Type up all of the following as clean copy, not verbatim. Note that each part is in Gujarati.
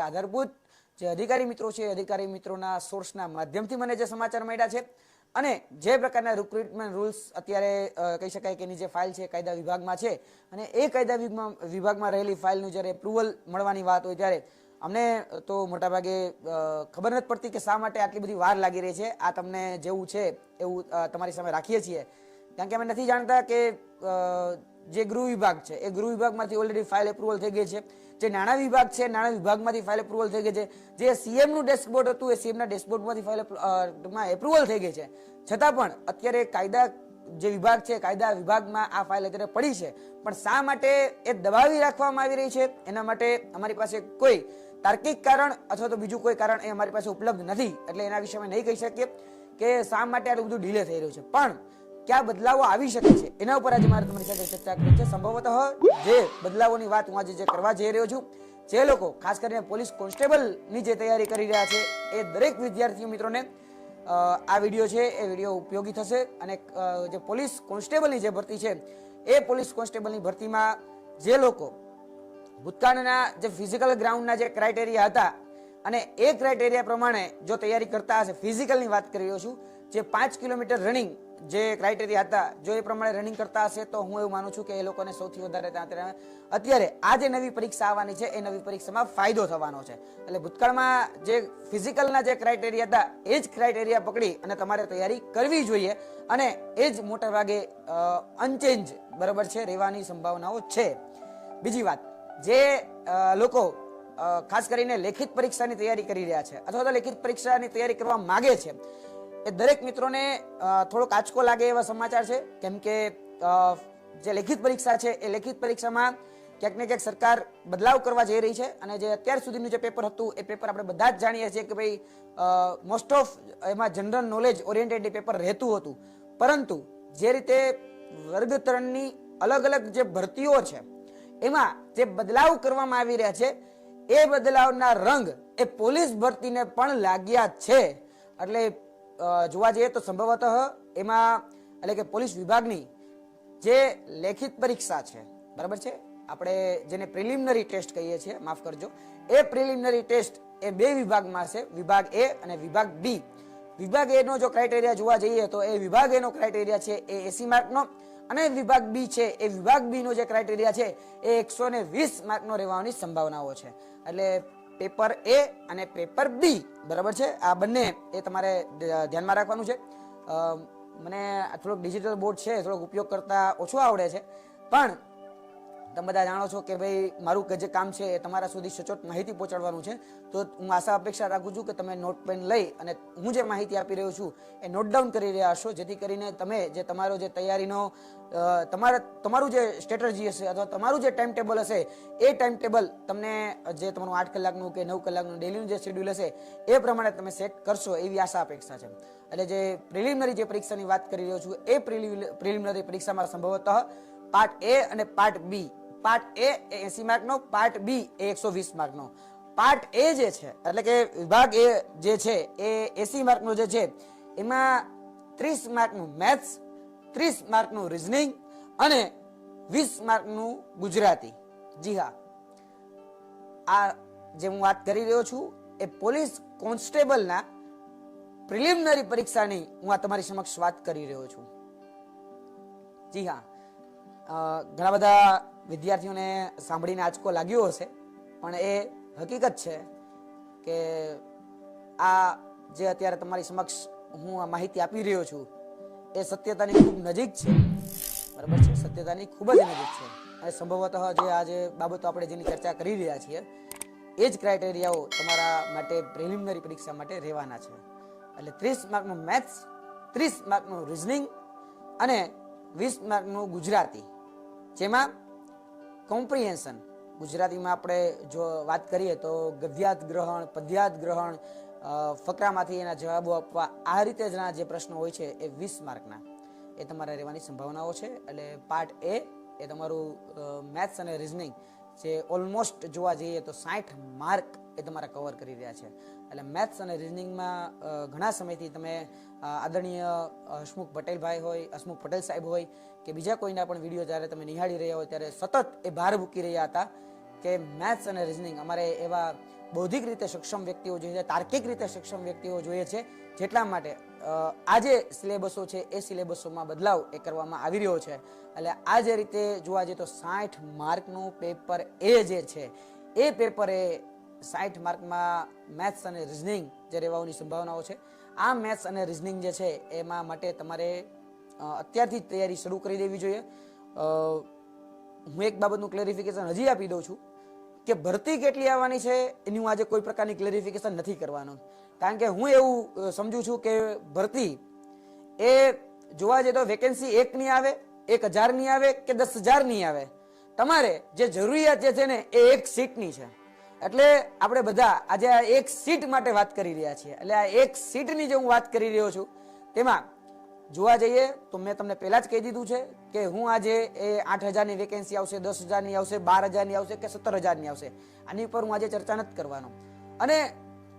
આધારભૂત જે અધિકારી મિત્રો છે, અધિકારી મિત્રોના સોર્સના માધ્યમથી મને જે સમાચાર મળ્યા છે અને જે પ્રકારના રિક્રુટમેન્ટ રૂલ્સ અત્યારે કહી શકાય કે એની જે ફાઇલ છે કાયદા વિભાગમાં છે અને એ કાયદા વિભાગમાં રહેલી ફાઇલનું જ્યારે એપ્રુવલ મળવાની વાત હોય ત્યારે અમને તો મોટાભાગે ખબર નથી પડતી કે શા માટે આટલી બધી વાર લાગી રહી છે. આ તમને જેવું છે એવું તમારી સામે રાખીએ છીએ, કારણ કે અમે નથી જાણતા કે જે ગૃહ વિભાગ છે એ ગૃહ વિભાગમાંથી ઓલરેડી ફાઇલ એપ્રુવલ થઈ ગઈ છે, જે નાણાં વિભાગ છે નાણાં વિભાગમાંથી ફાઇલ એપ્રુવલ થઈ ગઈ છે, જે સીએમનું ડેસ્કબોર્ડ હતું એ સીએમના ડેસ્કબોર્ડમાંથી ફાઇલ એપ્રુવલ થઈ ગઈ છે, છતાં પણ અત્યારે કાયદા જે વિભાગ છે કાયદા વિભાગમાં આ ફાઇલ અત્યારે પડી છે. પણ શા માટે એ દબાવી રાખવામાં આવી રહી છે એના માટે અમારી પાસે કોઈ તાર્કિક કારણ અથવા તો બીજું કોઈ કારણ એ અમારી પાસે ઉપલબ્ધ નથી, એટલે એના વિશે અમે નહીં કહી શકીએ કે શા માટે આટલું બધું ડિલે થઈ રહ્યું છે. પણ ક્યાં બદલાવો આવી શકે છે એના ઉપર આજે મારે તમારી સાથે ચર્ચા કરવી છે. સંભવતઃ જે બદલાવોની વાત હું આજે જે કરવા જઈ રહ્યો છું, જે લોકો ખાસ કરીને પોલીસ કોન્સ્ટેબલની જે તૈયારી કરી રહ્યા છે એ દરેક વિદ્યાર્થીઓ મિત્રોને આ વિડીયો છે એ વિડીયો ઉપયોગી થશે. અને જે પોલીસ કોન્સ્ટેબલની જે ભરતી છે એ પોલીસ કોન્સ્ટેબલની ભરતીમાં જે લોકો ભૂતકાળના જે ફિઝિકલ ગ્રાઉન્ડના જે ક્રાઇટેરિયા હતા અને એ ક્રાઇટેરિયા પ્રમાણે જો તૈયારી કરતા હશે, ફિઝિકલની વાત કરી રહ્યો છું, જે 5 કિલોમીટર રનિંગ જે ક્રાઇટેરિયા હતા જો એ પ્રમાણે રનિંગ કરતા હશે તો હું એવું માનું છું કે એ લોકોને સૌથી વધારે અત્યારે આ જે નવી પરીક્ષા આવવાની છે એ નવી પરીક્ષામાં ફાયદો થવાનો છે. એટલે ભૂતકાળમાં જે ફિઝિકલના જે ક્રાઇટેરિયા હતા એ જ ક્રાઇટેરિયા પકડી અને તમારે તૈયારી કરવી જોઈએ અને એ જ મોટા ભાગે અનચેન્જ બરાબર છે રહેવાની સંભાવનાઓ છે. બીજી વાત, જે લોકો ખાસ કરીને લેખિત પરીક્ષાની તૈયારી કરી રહ્યા છે અથવા તો લેખિત પરીક્ષાની તૈયારી કરવા માંગે છે એ દરેક મિત્રોને થોડોક આંચકો લાગે એવા સમાચાર છે, કેમ કે જે લેખિત પરીક્ષા છે એ લેખિત પરીક્ષામાં ક્યાંક ને ક્યાંક સરકાર બદલાવ કરવા જઈ રહી છે. અને જે અત્યાર સુધીનું જે પેપર હતું એ પેપર આપણે બધા જ જાણીએ છીએ કે ભાઈ મોસ્ટ ઓફ એમાં જનરલ નોલેજ ઓરિએન્ટેડ પેપર રહેતું હતું, પરંતુ જે રીતે વર્ગ 3ની અલગ અલગ જે ભરતીઓ છે એમાં જે બદલાવ કરવામાં આવી રહ્યા છે એ બદલાવના રંગ એ પોલીસ ભરતીને પણ લાગ્યા છે. એટલે જોવા જઈએ તો સંભવતઃ એમાં એટલે કે પોલીસ વિભાગની જે લેખિત પરીક્ષા છે બરાબર છે, આપણે જેને પ્રિલિમિનરી ટેસ્ટ કહીએ છીએ, માફ કરજો, એ પ્રિલિમિનરી ટેસ્ટ એ બે વિભાગમાં છે, વિભાગ એ અને વિભાગ બી. વિભાગ એ નો જો ક્રાઇટેરિયા જોવા જઈએ તો એ વિભાગ એ નો ક્રાઇટેરિયા છે એ 80 માર્કનો અને વિભાગ બી છે એ વિભાગ બી નો જે ક્રાઇટેરિયા છે એ 120 માર્કનો રહેવાની સંભાવનાઓ છે. એટલે પેપર એ અને પેપર બી બરાબર છે, આ બંને એ તમારે ધ્યાનમાં રાખવાનું છે. મને થોડોક ડિજિટલ બોર્ડ છે થોડોક ઉપયોગ કરતા ઓછો આવડે છે, પણ તમે બધા જાણો છો કે ભાઈ મારું જે કામ છે એ તમારા સુધી સચોટ માહિતી પહોંચાડવાનું છે, તો હું આશા અપેક્ષા રાખું છું કે તમે નોટ પેન લઈ અને હું જે માહિતી આપી રહ્યો છું એ નોટ ડાઉન કરી રહ્યા હશો, જેથી કરીને તમે જે તમારો જે તૈયારીનો તમારું જે સ્ટ્રેટેજી હશે અથવા તમારું જે ટાઈમ ટેબલ હશે એ ટાઈમ ટેબલ તમને જે તમારું 8 કલાકનું કે 9 કલાકનું ડેલીનું જે શેડ્યુલ હશે એ પ્રમાણે તમે સેટ કરશો એવી આશા અપેક્ષા છે. એટલે જે પ્રિલિમિનરી જે પરીક્ષાની વાત કરી રહ્યો છું એ પ્રિલિમિનરી પરીક્ષામાં સંભવતઃ પાર્ટ એ અને પાર્ટ બી, પાર્ટ એ 80 માર્કનો, પાર્ટ બી એ 120 માર્કનો. પાર્ટ એ જે છે એટલે કે વિભાગ એ જે છે એ 80 માર્કનો જે છે એમાં 30 માર્કનું મેથ્સ, 30 માર્કનું રીઝનિંગ અને 20 માર્કનું ગુજરાતી. જી હા, આ જે હું વાત કરી રહ્યો છું એ પોલીસ કોન્સ્ટેબલના પ્રિલિમિનરી પરીક્ષાની હું આ તમારી સમક્ષ વાત કરી રહ્યો છું. જી હા, ઘણા બધા વિદ્યાર્થીઓને સાંભળીને આંચકો લાગ્યો હશે, પણ એ હકીકત છે કે આ જે અત્યારે તમારી સમક્ષ હું આ માહિતી આપી રહ્યો છું એ સત્યતાની ખૂબ નજીક છે બરાબર છે, સત્યતાની ખૂબ જ નજીક છે. અને સંભવતઃ જે આજે બાબતો આપણે જેની ચર્ચા કરી રહ્યા છીએ એ જ ક્રાઇટેરિયાઓ તમારા માટે પ્રિલિમિનરી પરીક્ષા માટે રહેવાના છે. એટલે 30 માર્કનું મેથ્સ, 30 માર્કનું રીઝનિંગ અને 20 માર્કનું ગુજરાતી, જેમાં કોમ્પ્રિહેન્શન ગુજરાતીમાં આપણે જો વાત કરીએ તો ગદ્યાર્થ ગ્રહણ, પદ્યાર્થ ગ્રહણ, ફકરામાંથી એના જવાબો આપવા, આ રીતેના જે પ્રશ્નો હોય છે એ 20 માર્કના એ તમારે રહેવાની સંભાવનાઓ છે. એટલે પાર્ટ એ એ તમારું મેથ્સ અને રીઝનિંગ જે ઓલમોસ્ટ જોવા જઈએ તો 60 માર્ક એ તમારા કવર કરી રહ્યા છે. એટલે મેથ્સ અને રીઝનિંગમાં ઘણા સમયથી તમે આદરણીય હસમુખ પટેલભાઈ હોય, હસમુખ પટેલ સાહેબ હોય કે બીજા કોઈના પણ વિડીયો જ્યારે તમે નિહાળી રહ્યા હોય ત્યારે સતત એ ભાર મૂકી રહ્યા હતા કે મેથ્સ અને રીઝનિંગ અમારે એવા બૌદ્ધિક રીતે સક્ષમ વ્યક્તિઓ જોઈએ છે, તાર્કિક રીતે સક્ષમ વ્યક્તિઓ જોઈએ છે. જેટલા માટે આ જે સિલેબસો છે એ સિલેબસોમાં બદલાવ એ કરવામાં આવી રહ્યો છે. એટલે આ જે રીતે જોવા જઈએ તો 60 માર્કનું પેપર એ જે છે એ પેપર એ 60 માર્કમાં મેથ્સ અને રિઝનિંગ જે રહેવાની સંભાવનાઓ છે. આ મેથ્સ અને રિઝનિંગ જે છે એમાં માટે તમારે અત્યારથી તૈયારી શરૂ કરી દેવી જોઈએ. હું એક બાબતનું ક્લેરિફિકેશન હજી આપી દઉં છું કે ભરતી કેટલી આવવાની છે એની હું આજે કોઈ પ્રકારની ક્લેરિફિકેશન નથી કરવાનો, કારણ કે હું એવું સમજુ છું કે ભરતી એ જોવા જઈએ તો વેકેન્સી 1 ની આવે, 1000 ની આવે કે 10,000 ની આવે, તમારે જે જરૂરિયાત જે છે ને એ એક સીટની છે. એટલે આપણે બધા આજે આ એક સીટ માટે વાત કરી રહ્યા છીએ. એટલે આ એક સીટની જે હું વાત કરી રહ્યો છું તેમાં જોવા જઈએ તો મેં તમને પહેલા જ કહી દીધું છે કે હું આજે એ 8,000 ની વેકેન્સી આવશે, 10,000 ની આવશે, 12,000 ની આવશે કે 17,000 ની આવશે, આની ઉપર હું આજે ચર્ચા નથી કરવાનો. અને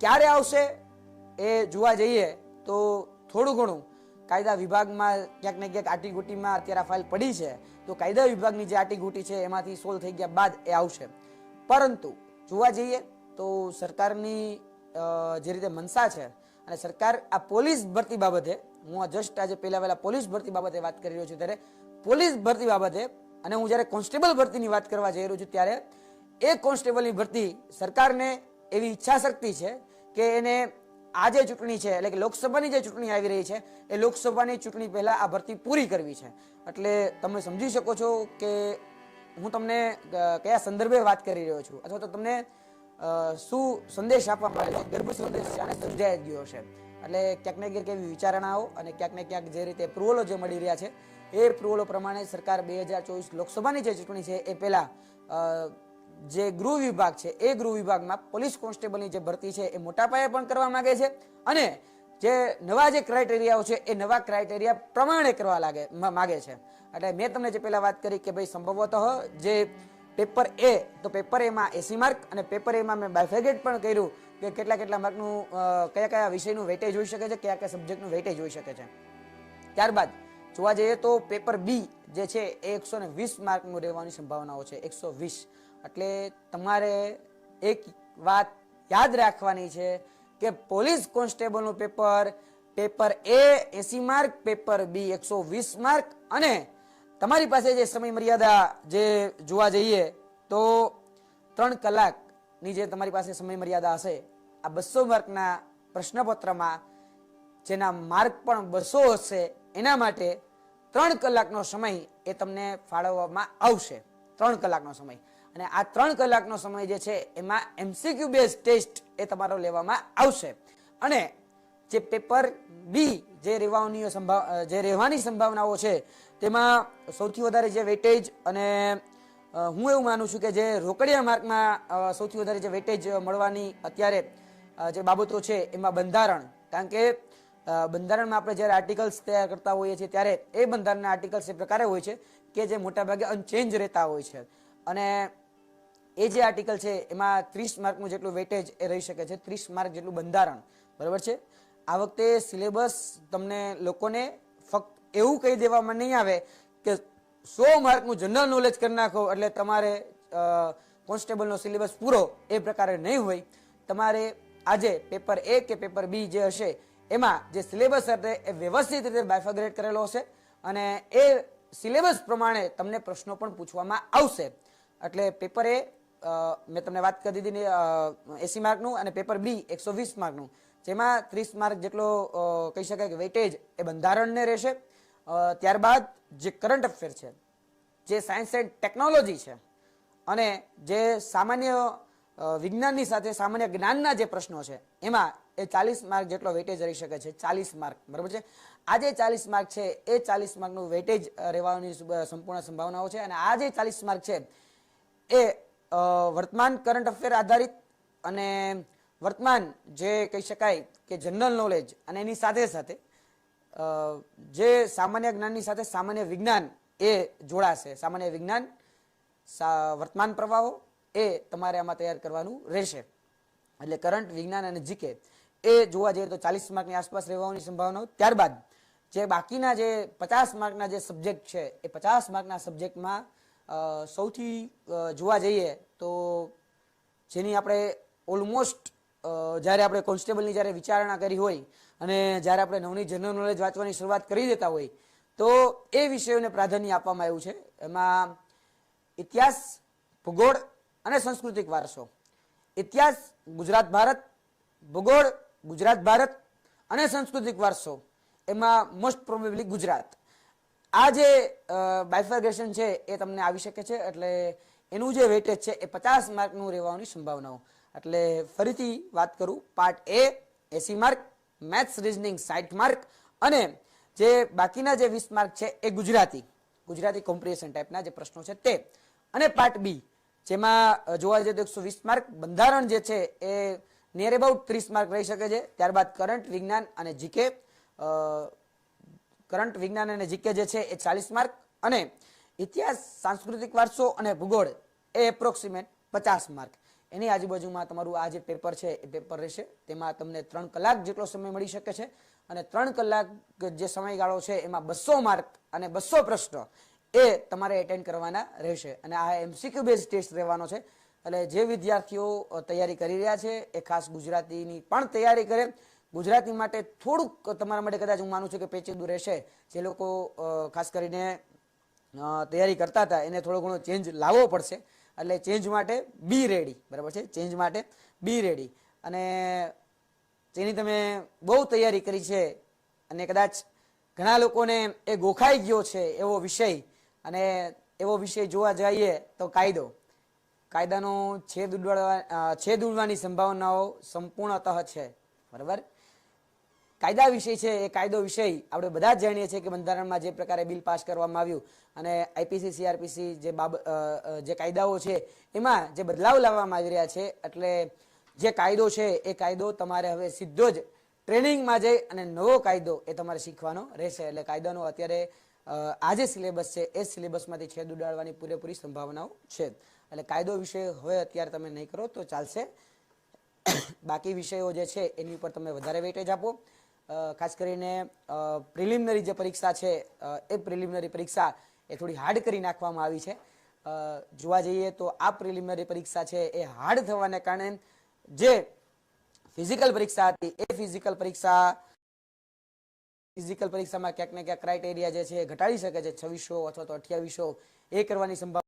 ક્યારે આવશે એ જોવા જઈએ તો થોડું ઘણું કાયદા વિભાગમાં ક્યાંક ને ક્યાંક આટીગુટીમાં અત્યારે ફાઇલ પડી છે, તો કાયદા વિભાગની જે આટીગુટી છે એમાંથી સોલ્વ થઈ ગયા બાદ એ આવશે. પરંતુ જોવા જઈએ તો સરકારની જે રીતે મનસા છે અને સરકાર આ પોલીસ ભરતી બાબતે, હું જસ્ટ આજે પહેલા પોલીસ ભરતી બાબતે વાત કરી રહ્યો છું, ત્યારે પોલીસ ભરતી બાબતે અને હું જ્યારે કોન્સ્ટેબલ ભરતીની વાત કરવા જઈ રહ્યો છું ત્યારે એ કોન્સ્ટેબલની ભરતી સરકારને એવી ઈચ્છા શક્તિ છે કે એને આ જે ચૂંટણી છે એટલે કે લોકસભાની જે ચૂંટણી આવી રહી છે એ લોકસભાની ચૂંટણી પહેલા આ ભરતી પૂરી કરવી છે. એટલે તમે સમજી શકો છો કે હું તમને કયા સંદર્ભે વાત કરી રહ્યો છું અથવા તો તમને શું સંદેશ આપવા માંગે છે, ગર્ભ સંદેશ છે અને સમજાઈ ગયો છે. એટલે ક્યાંક ને ક્યાંક એવી વિચારણાઓ અને ક્યાંક ને ક્યાંક જે રીતે એપ્રુવલો જે મળી રહ્યા છે એ એપ્રુવલો પ્રમાણે સરકાર 2024 લોકસભાની જે ચૂંટણી છે એ પહેલા જે ગૃહ વિભાગ છે એ ગૃહ વિભાગમાં પોલીસ કોન્સ્ટેબલની જે ભરતી છે એ મોટા પાયે પણ કરવા માંગે છે અને જે નવા જે ક્રાઇટેરિયાઓ છે એ નવા ક્રાઇટેરિયા પ્રમાણે કરવા માંગે છે. એટલે મેં તમને જે પહેલા વાત કરી કે ભાઈ સંભવતઃ જે પેપર એ, તો પેપર એમાં 80 માર્ક અને પેપર એમાં મેં બાયફેગેટ પણ કર્યું કે કેટલા માર્કનું કયા કયા વિષયનું વેટેજ હોઈ શકે છે, કયા કયા સબ્જેક્ટનું વેટેજ હોઈ શકે છે. ત્યારબાદ જોવા જઈએ તો પેપર બી જે છે એ 120 માર્કનું રહેવાની સંભાવનાઓ છે, 120. એટલે તમારે એક વાત યાદ રાખવાની છે કે પોલીસ કોન્સ્ટેબલનું પેપર એ 80 માર્ક, પેપર બી 120 માર્ક અને તમારી પાસે જે સમય મર્યાદા જે જોવા જઈએ તો 3 કલાકની જે તમારી પાસે સમય મર્યાદા હશે, આ 200 માર્કના પ્રશ્નપત્રમાં જેના માર્ક પણ 200 હશે એના માટે 3 કલાકનો સમય એ તમને ફાળવવામાં આવશે. 3 કલાકનો સમય. અને આ 3 કલાકનો સમય જે છે એમાં MCQ બેઝ ટેસ્ટ એ તમારો લેવામાં આવશે. અને જે પેપર બી જે રહેવાની સંભાવનાઓ છે તેમાં સૌથી વધારે જે વેટેજ અને હું એવું માનું છું કે જે રોકડિયા માર્કમાં સૌથી વધારે જે વેટેજ મળવાની અત્યારે જે બાબતો છે એમાં બંધારણ, કારણ કે બંધારણમાં આપણે જ્યારે આર્ટિકલ્સ તૈયાર કરતા હોઈએ છીએ ત્યારે એ બંધારણના આર્ટિકલ્સ એ પ્રકારે હોય છે કે જે મોટાભાગે અનચેન્જ રહેતા હોય છે અને એ જે આર્ટિકલ છે એમાં 30 માર્કનું જેટલું વેટેજ એ રહી શકે છે, 30 માર્ક જેટલું બંધારણ. બરાબર છે. આ વખતે સિલેબસ તમને લોકોને ફક્ત એવું કહી દેવામાં નહીં આવે કે 100 માર્કનું જનરલ નોલેજ કરી નાખો એટલે તમારે કોન્સ્ટેબલનો સિલેબસ પૂરો, એ પ્રકારે નહીં હોય. તમારે આજે પેપર એ કે પેપર બી જે હશે એમાં જે સિલેબસ હશે એ વ્યવસ્થિત રીતે બાયફર્ગેટ કરેલો હશે અને એ સિલેબસ પ્રમાણે તમને પ્રશ્નો પણ પૂછવામાં આવશે. એટલે પેપર એ મેં તમને વાત કરી દીધી 80 માર્કનું અને પેપર બી 120 માર્કનું, જેમાં 30 માર્ક જેટલો કહી શકાય કે વેટેજ એ બંધારણને રહેશે. ત્યારબાદ જે કરંટ અફેર છે, જે સાયન્સ એન્ડ ટેકનોલોજી છે અને જે સામાન્ય વિજ્ઞાનની સાથે સામાન્ય જ્ઞાનના જે પ્રશ્નો છે એમાં એ 40 માર્ક જેટલો વેટેજ રહી શકે છે. 40 માર્ક. બરાબર છે. આ જે 40 માર્ક છે એ 40 માર્કનું વેટેજ રહેવાની સંપૂર્ણ સંભાવનાઓ છે અને આ જે 40 માર્ક છે એ વર્તમાન કરંટ અફેર આધારિત અને વર્તમાન જે કહી શકાય કે જનરલ નોલેજ અને એની સાથે સાથે જે સામાન્ય જ્ઞાનની સાથે સામાન્ય વિજ્ઞાન એ જોડાશે. સામાન્ય વિજ્ઞાન, વર્તમાન પ્રવાહો એ તમારે આમાં તૈયાર કરવાનું રહેશે. એટલે કરંટ, વિજ્ઞાન અને જીકે એ જોવા જઈએ તો 40 માર્કની આસપાસ રહેવાની સંભાવનાઓ. ત્યારબાદ જે બાકીના જે 50 માર્કના જે સબ્જેક્ટ છે એ 50 માર્કના સબ્જેક્ટમાં સૌથી જોવા જઈએ તો જેની આપણે ઓલમોસ્ટ જ્યારે આપણે કોન્સ્ટેબલની જ્યારે વિચારણા કરી હોય અને જ્યારે આપણે નવની જનરલ નોલેજ વાંચવાની શરૂઆત કરી દેતા હોય તો એ વિષયોને પ્રાધાન્ય આપવામાં આવ્યું છે. એમાં ઇતિહાસ, ભૂગોળ અને સાંસ્કૃતિક વારસો. ઇતિહાસ ગુજરાત ભારત, ભૂગોળ ગુજરાત ભારત અને સાંસ્કૃતિક વારસો એમાં મોસ્ટ પ્રોબેબલી ગુજરાત. આ જે બાયફર્ગેશન છે એ તમને આવી શકે છે, એટલે એનું જે વેટેજ છે એ 50 માર્કનું રહેવાની સંભાવનાઓ. એટલે ફરીથી વાત કરું, પાર્ટ એ 80 માર્ક, મેથ્સ રીઝનિંગ 60 માર્ક અને જે બાકીના જે 20 માર્ક છે એ ગુજરાતી કોમ્પ્રિહેન્શન ટાઈપના જે પ્રશ્નો છે તે. અને પાર્ટ બી જેમાં જોવા જઈએ તો 120 માર્ક, બંધારણ જે છે એ નિયર અબાઉટ 30 માર્ક રહી શકે છે. ત્યારબાદ કરંટ વિજ્ઞાન અને જીકે, જે છે એ 40 માર્ક અને ઇતિહાસ, સાંસ્કૃતિક વારસો અને ભૂગોળ એ એપ્રોક્સિમેટ 50 માર્ક. એની આજુબાજુમાં તમારું આ જે પેપર છે એ પેપર રહેશે. તેમાં તમને 3 કલાક જેટલો સમય મળી શકે છે અને 3 કલાક જે સમયગાળો છે એમાં 200 માર્ક અને 200 પ્રશ્નો એ તમારે એટેન્ડ કરવાના રહેશે. અને આ એમસીક્યુ બેઝ ટેસ્ટ રહેવાનો છે. એટલે જે વિદ્યાર્થીઓ તૈયારી કરી રહ્યા છે એ ખાસ ગુજરાતીની પણ તૈયારી કરે. ગુજરાતી માટે થોડુંક તમારા માટે કદાચ હું માનું છું કે પેચીદું રહેશે. જે લોકો ખાસ કરીને તૈયારી કરતા હતા એને થોડો ઘણો ચેન્જ લાવવો પડશે. એટલે ચેન્જ માટે બી રેડી, બરાબર છે? ચેન્જ માટે બી રેડી. અને જેની તમે બહુ તૈયારી કરી છે અને કદાચ ઘણા લોકોને એ ગોખાઈ ગયો છે એવો વિષય, અને એવો વિષય જોવા જઈએ તો કાયદાનો છેદ ઉડવાની સંભાવનાઓ સંપૂર્ણતઃ છે, બરાબર? કાયદા વિષય છે એ કાયદો વિષય આપણે બધા જ જાણીએ છીએ કે બંધારણમાં જે પ્રકારે બિલ પાસ કરવામાં આવ્યું અને આઈપીસી, સીઆરપીસી જે કાયદાઓ છે એમાં જે બદલાવ લાવવામાં આવી રહ્યા છે, એટલે જે કાયદો છે એ કાયદો તમારે હવે સીધો જ ટ્રેનિંગમાં જઈ અને નવો કાયદો એ તમારે શીખવાનો રહેશે. એટલે કાયદાનો અત્યારે આ જે સિલેબસ છે એ સિલેબસમાંથી છેદ ઉડાડવાની પૂરેપૂરી સંભાવનાઓ છે. એટલે કાયદો વિષય હવે અત્યારે તમે નહીં કરો તો ચાલશે. બાકી વિષયો જે છે એની ઉપર તમે વધારે વેટેજ આપો. ખાસ કરીને પ્રિલિમિનરી જે પરીક્ષા છે એ પ્રિલિમિનરી પરીક્ષા એ થોડી હાર્ડ કરી નાખવામાં આવી છે. જોવા જઈએ તો આ પ્રિલિમિનરી પરીક્ષા છે એ હાર્ડ થવાને કારણે જે ફિઝિકલ પરીક્ષા હતી એ ફિઝિકલ પરીક્ષામાં ક્યાંક ને ક્યાંક ક્રાઇટેરિયા જે છે ઘટાડી શકે છે. 2600 અથવા તો 2800 એ કરવાની સંભાવના